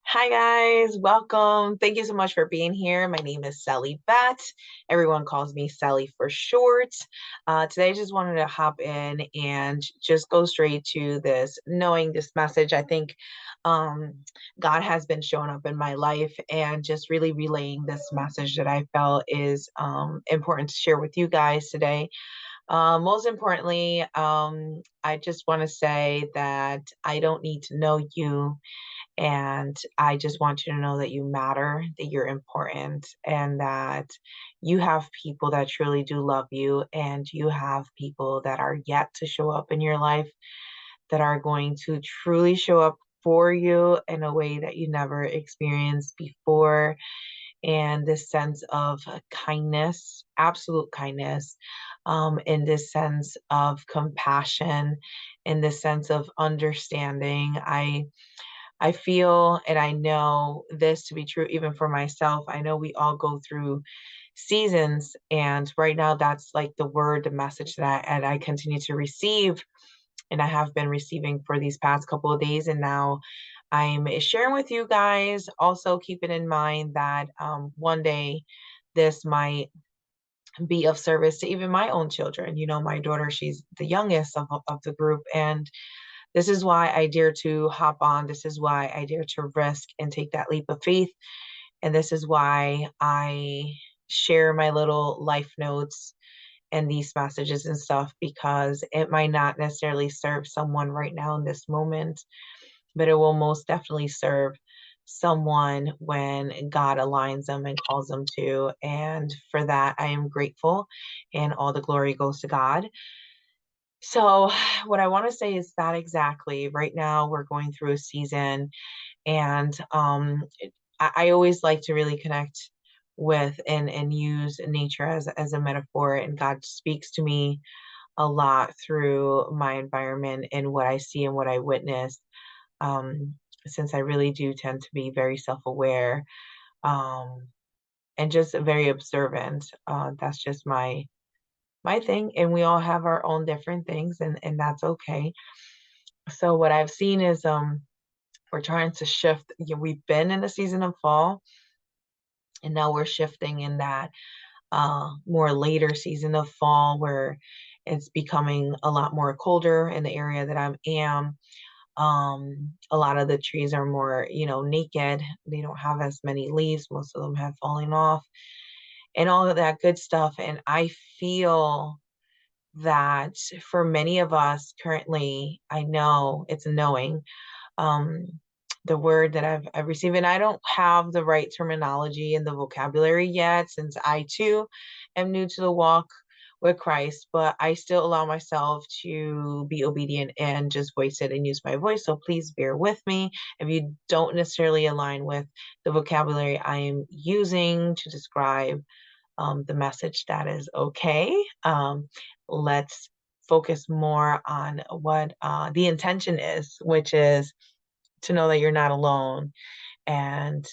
Hi guys, welcome. Thank you so much for being here. My name is Celivette. Everyone calls me Sally for short. Today I just wanted to hop in and just go straight to this, knowing this message. I think um, God has been showing up in my life and just really relaying this message that I felt is important to share with you guys today. Most importantly, I just want to say that I don't need to know you, and I just want you to know that you matter, that you're important, and that you have people that truly do love you, and you have people that are yet to show up in your life that are going to truly show up for you in a way that you never experienced before. And this sense of kindness, absolute kindness, in this sense of compassion, in this sense of understanding. I feel and I know this to be true even for myself. I know we all go through seasons, and right now that's like the word, the message that I continue to receive, and I have been receiving for these past couple of days, and now I'm sharing with you guys. Also, keeping in mind that one day this might be of service to even my own children. You know, my daughter, she's the youngest of the group, and this is why I dare to hop on. This is why I dare to risk and take that leap of faith. And this is why I share my little life notes and these messages and stuff, because it might not necessarily serve someone right now in this moment, but it will most definitely serve someone when God aligns them and calls them to. And for that, I am grateful, and all the glory goes to God. So, what I want to say is that exactly right now we're going through a season, and I always like to really connect with and use nature as a metaphor, and God speaks to me a lot through my environment and what I see and what I witness. Um, since I really do tend to be very self-aware, um, and just very observant. That's just my thing, and we all have our own different things, and that's okay. So what I've seen is we're trying to shift. We've been in the season of fall, and now we're shifting in that more later season of fall, where it's becoming a lot more colder in the area that I am. A lot of the trees are more, naked. They don't have as many leaves. Most of them have fallen off, and all of that good stuff. And I feel that for many of us currently, I know it's a knowing, um, the word that I've received, and I don't have the right terminology and the vocabulary yet, since I too am new to the walk with Christ, but I still allow myself to be obedient and just voice it and use my voice. So please bear with me if you don't necessarily align with the vocabulary I am using to describe the message. That is okay. Let's focus more on what the intention is, which is to know that you're not alone. And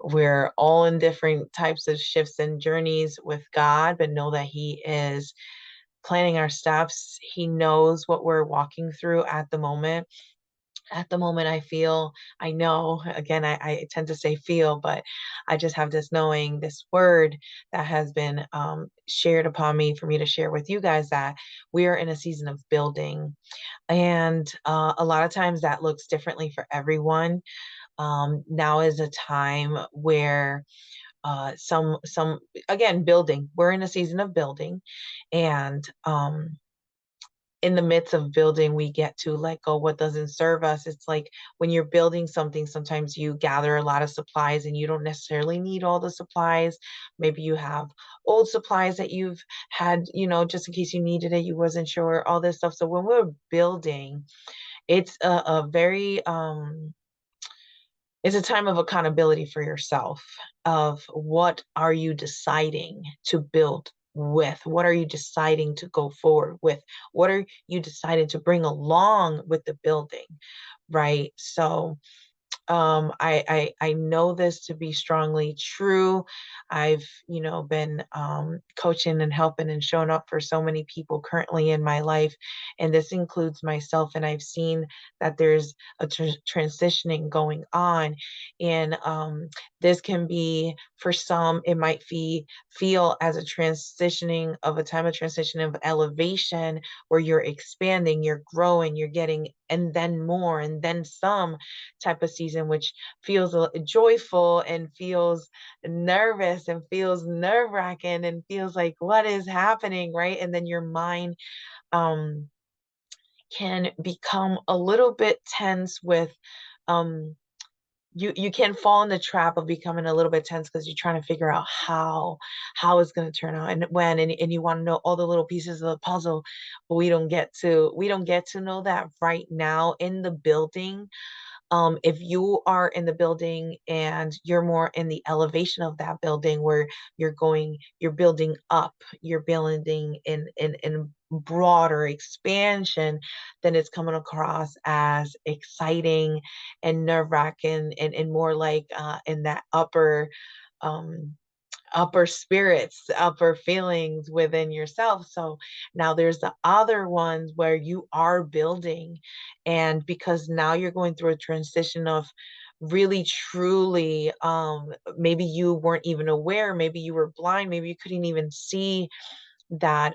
we're all in different types of shifts and journeys with God, but know that He is planning our steps. He knows what we're walking through at the moment. At the moment, I feel, I know, again, I tend to say feel, but I just have this knowing, this word that has been shared upon me for me to share with you guys, that we are in a season of building. And a lot of times that looks differently for everyone. Now is a time where some again, building. We're in a season of building, and in the midst of building, we get to let go what doesn't serve us. It's like when you're building something, sometimes you gather a lot of supplies and you don't necessarily need all the supplies. Maybe you have old supplies that you've had, just in case you needed it, you wasn't sure, all this stuff. So when we're building, it's a very it's a time of accountability for yourself, of what are you deciding to build with? What are you deciding to go forward with? What are you deciding to bring along with the building? Right? So I know this to be strongly true. I've, been coaching and helping and showing up for so many people currently in my life, and this includes myself. And I've seen that there's a transitioning going on, and this can be for some. It might feel as a transitioning of a time of transition of elevation, where you're expanding, you're growing, you're getting, and then more, and then some type of season, which feels joyful and feels nervous and feels nerve-wracking and feels like what is happening, right? And then your mind um can become a little bit tense with um you can fall in the trap of becoming a little bit tense because you're trying to figure out how it's going to turn out and when, and you want to know all the little pieces of the puzzle, but we don't get to know that right now in the building. If you are in the building and you're more in the elevation of that building where you're building up, you're building in broader expansion, then it's coming across as exciting and nerve-wracking and more like in that um upper spirits, upper feelings within yourself. So now there's the other ones where you are building, and because now you're going through a transition of really truly maybe you weren't even aware, maybe you were blind, maybe you couldn't even see that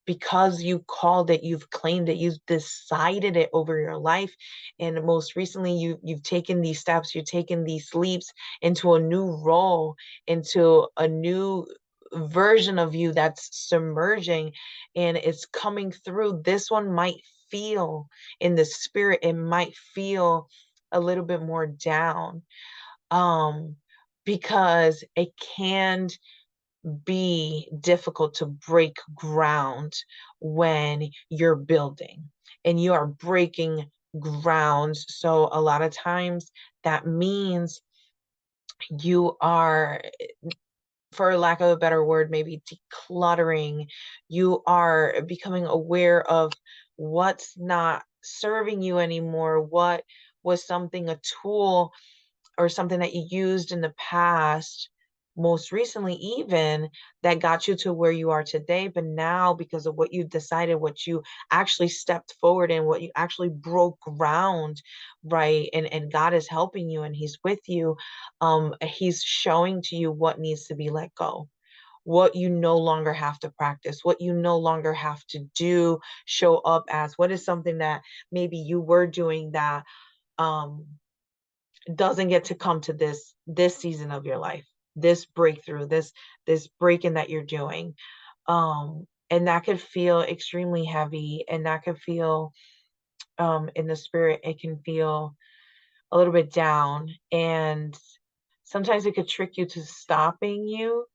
because you called it, you've claimed it, you've decided it over your life. And most recently, you've taken these steps, you've taken these leaps into a new role, into a new version of you that's submerging and it's coming through. This one might feel in the spirit, it might feel a little bit more down. Um, because it can be difficult to break ground when you're building and you are breaking ground. So a lot of times that means you are, for lack of a better word, maybe decluttering. You are becoming aware of what's not serving you anymore, what was something, a tool or something that you used in the past, most recently even, that got you to where you are today. But now, because of what you decided, what you actually stepped forward in, what you actually broke ground, right? And God is helping you and He's with you. He's showing to you what needs to be let go, what you no longer have to practice, what you no longer have to do, show up as, what is something that maybe you were doing that um doesn't get to come to this season of your life, this breakthrough, this breaking that you're doing. And that could feel extremely heavy, and that could feel in the spirit, it can feel a little bit down, and sometimes it could trick you to stopping you,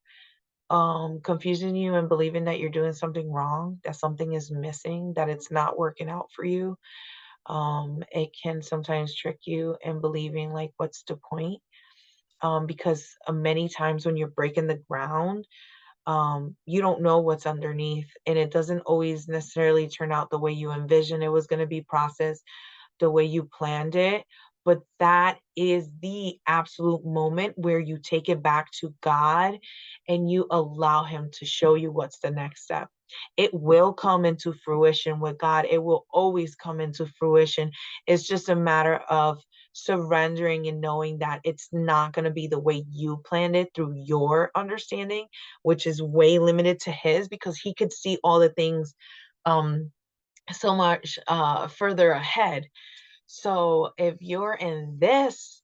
confusing you and believing that you're doing something wrong, that something is missing, that it's not working out for you. It can sometimes trick you in believing like, what's the point? Because many times when you're breaking the ground, you don't know what's underneath, and it doesn't always necessarily turn out the way you envisioned it was going to be processed, the way you planned it. But that is the absolute moment where you take it back to God and you allow Him to show you what's the next step. It will come into fruition with God. It will always come into fruition. It's just a matter of surrendering and knowing that it's not going to be the way you planned it through your understanding, which is way limited to His, because He could see all the things um so much further ahead. So if you're in this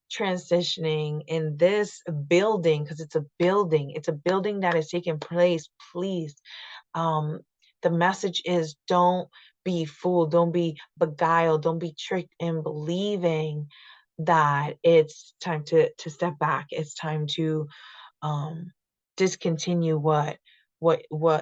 transitioning, in this building, because it's a building that is taking place, please, um, the message is, don't be fooled, don't be beguiled, don't be tricked in believing that it's time to step back. It's time to um discontinue what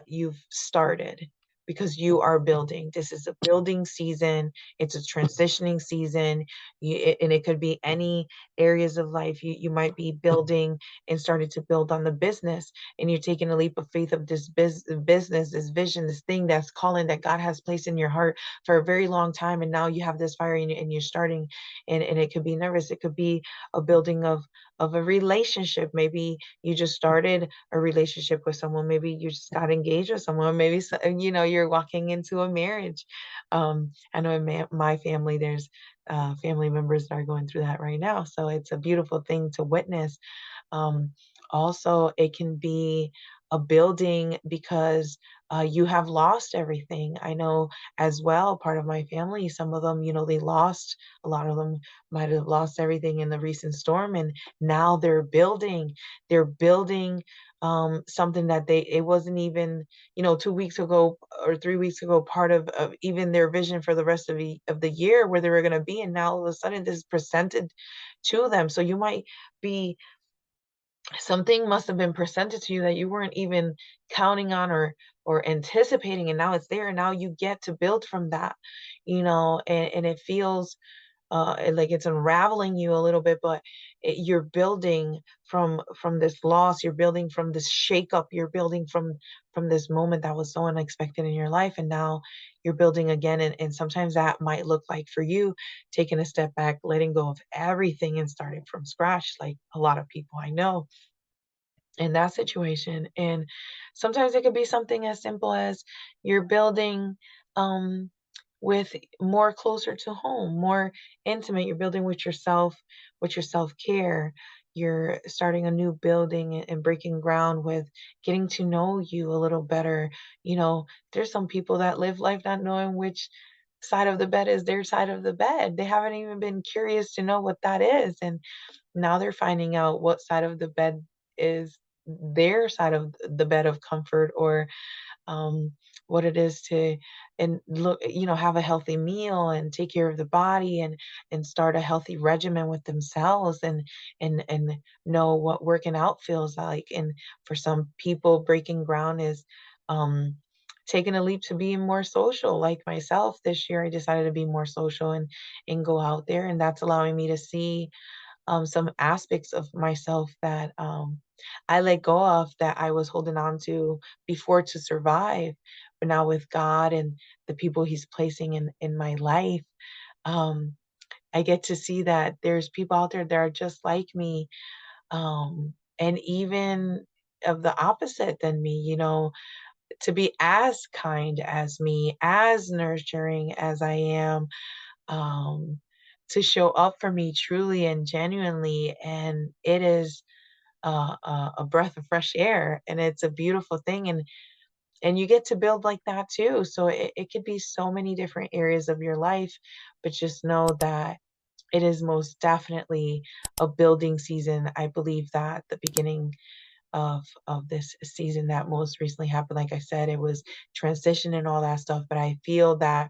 you've started, because you are building. This is a building season. It's a transitioning season. And it could be any areas of life. You might be building and started to build on the business, and you're taking a leap of faith of this business, this vision, this thing that's calling that God has placed in your heart for a very long time. And now you have this fire, and you're starting, and it could be nervous. It could be a building of a relationship. Maybe you just started a relationship with someone. Maybe you just got engaged with someone. Maybe you're walking into a marriage. I know in my family, there's family members that are going through that right now. So it's a beautiful thing to witness. Um, Also, it can be a building because you have lost everything. I know as well, part of my family, some of them, they lost, a lot of them might have lost everything in the recent storm, and now they're building something that it wasn't even, 2 weeks ago or 3 weeks ago, part of even their vision for the rest of the year where they were going to be. And now all of a sudden this is presented to them. So you might be something must have been presented to you that you weren't even counting on or anticipating, and now it's there, and now you get to build from that, and it feels like it's unraveling you a little bit, but you're building from this loss, you're building from this shakeup, you're building from this moment that was so unexpected in your life, and now you're building again. And sometimes that might look like, for you, taking a step back, letting go of everything and starting from scratch, like a lot of people I know in that situation. And sometimes it could be something as simple as you're building um with more closer to home, more intimate. You're building with your self-care. You're starting a new building and breaking ground with getting to know you a little better. There's some people that live life not knowing which side of the bed is their side of the bed. They haven't even been curious to know what that is. And now they're finding out what side of the bed is their side of the bed of comfort, or um, what it is to, and look, have a healthy meal and take care of the body, and start a healthy regimen with themselves, and know what working out feels like. And for some people, breaking ground is um, taking a leap to being more social. Like myself, this year I decided to be more social and go out there, and that's allowing me to see some aspects of myself that I let go of, that I was holding on to before to survive. But now with God and the people He's placing in my life, um, I get to see that there's people out there that are just like me, and even of the opposite than me, to be as kind as me, as nurturing as I am, um, to show up for me truly and genuinely. And it is a breath of fresh air, and it's a beautiful thing. And you get to build like that too. So it could be so many different areas of your life, but just know that it is most definitely a building season. I believe that the beginning of this season that most recently happened, like I said, it was transition and all that stuff, but I feel that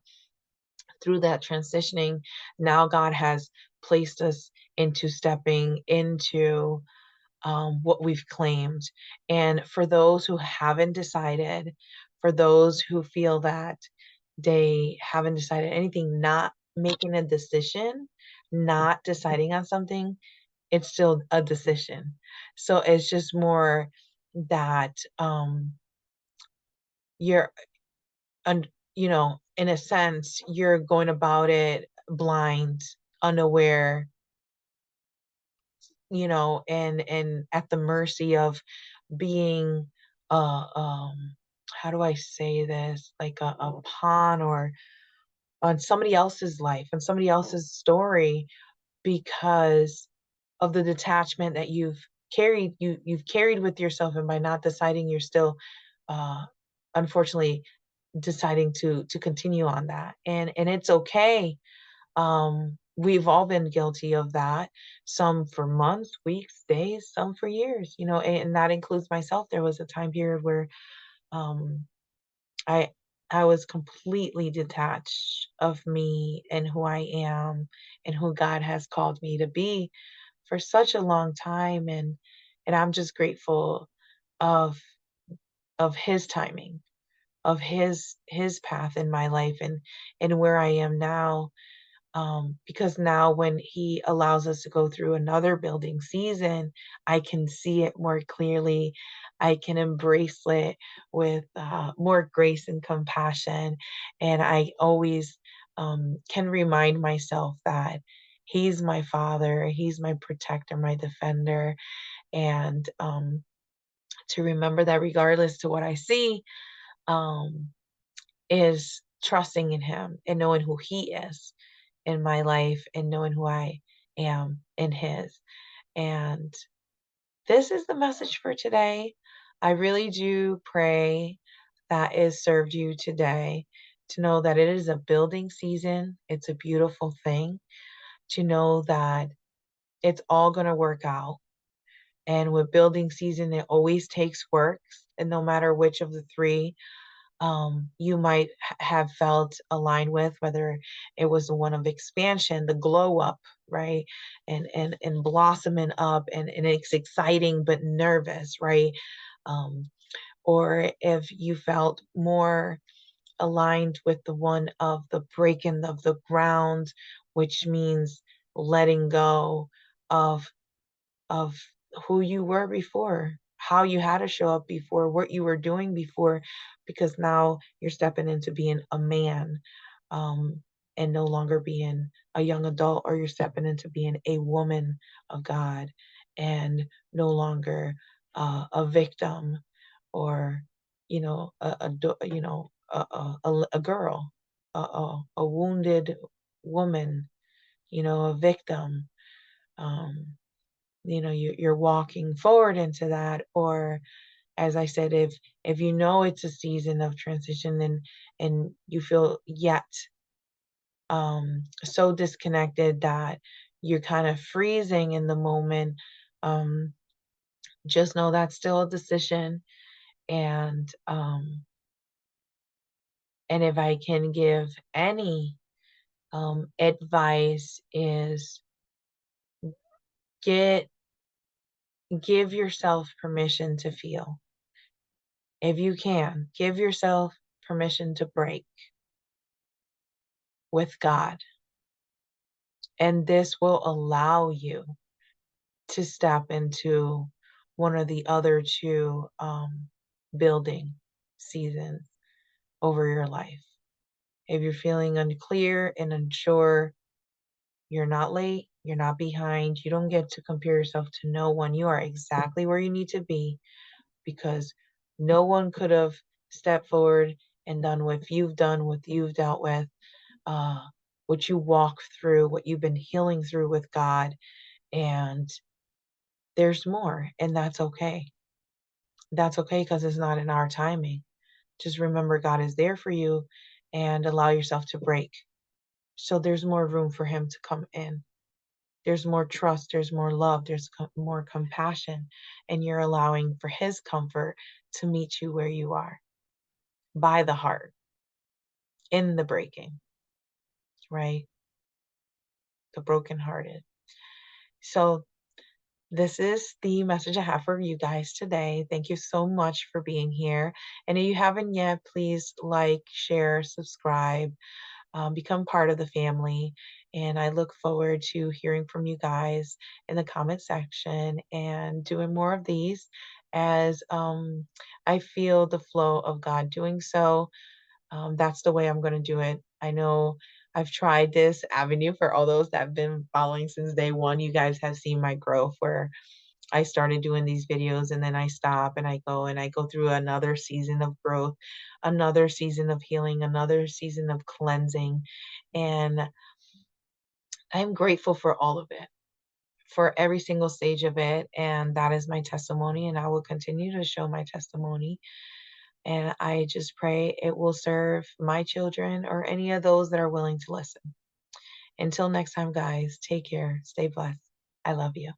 through that transitioning, now God has placed us into stepping into what we've claimed. And for those who haven't decided, for those who feel that they haven't decided anything, not making a decision, not deciding on something, it's still a decision. So it's just more that you're, in a sense, you're going about it blind, unaware, and at the mercy of being how do I say this, like a pawn, or on somebody else's life and somebody else's story, because of the detachment that you've carried with yourself. And by not deciding, you're still uh unfortunately deciding to continue on that. And it's okay. We've all been guilty of that, some for months, weeks, days, some for years, and that includes myself. There was a time period where um I I was completely detached of me and who I am and who God has called me to be for such a long time. And I'm just grateful of his timing, his path in my life, and where I am now. Because now when he allows us to go through another building season, I can see it more clearly. I can embrace it with more grace and compassion. And I always can remind myself that he's my father, he's my protector, my defender. And to remember that regardless to what I see, um, is trusting in him and knowing who he is in my life and knowing who I am in his. And this is the message for today. I really do pray that it served you today to know that it is a building season. It's a beautiful thing to know that it's all going to work out. And with building season, it always takes work. And no matter which of the three you might have felt aligned with, whether it was the one of expansion, the glow up, right? And blossoming up, and it's exciting but nervous, right? Um, or if you felt more aligned with the one of the breaking of the ground, which means letting go of of who you were before, how you had to show up before, what you were doing before, because now you're stepping into being a man, um, and no longer being a young adult, or you're stepping into being a woman of God, and no longer a victim, or a girl, a wounded woman, a victim. Um, you're walking forward into that, or as I said, if you know it's a season of transition, and you feel yet so disconnected that you're kind of freezing in the moment, um just know that's still a decision. And if I can give any advice, is get give yourself permission to feel. If you can, give yourself permission to break with God. And this will allow you to step into one of the other two building seasons over your life. If you're feeling unclear and unsure, you're not late, you're not behind, you don't get to compare yourself to no one. You are exactly where you need to be, because no one could have stepped forward and done what you've done, what you've dealt with, uh, what you walk through, what you've been healing through with God. And there's more, and that's okay. That's okay, because it's not in our timing. Just remember God is there for you, and allow yourself to break. So there's more room for him to come in. There's more trust, there's more love, there's more compassion, and you're allowing for his comfort to meet you where you are, by the heart, in the breaking, right? The brokenhearted. So this is the message I have for you guys today. Thank you so much for being here. And if you haven't yet, please like, share, subscribe, become part of the family. And I look forward to hearing from you guys in the comment section, and doing more of these as I feel the flow of God doing so. That's the way I'm going to do it. I know I've tried this avenue. For all those that have been following since day one, you guys have seen my growth, where I started doing these videos and then I stop and I go through another season of growth, another season of healing, another season of cleansing. And I'm grateful for all of it, for every single stage of it. And that is my testimony. And I will continue to show my testimony. And I just pray it will serve my children, or any of those that are willing to listen. Until next time, guys, take care. Stay blessed. I love you.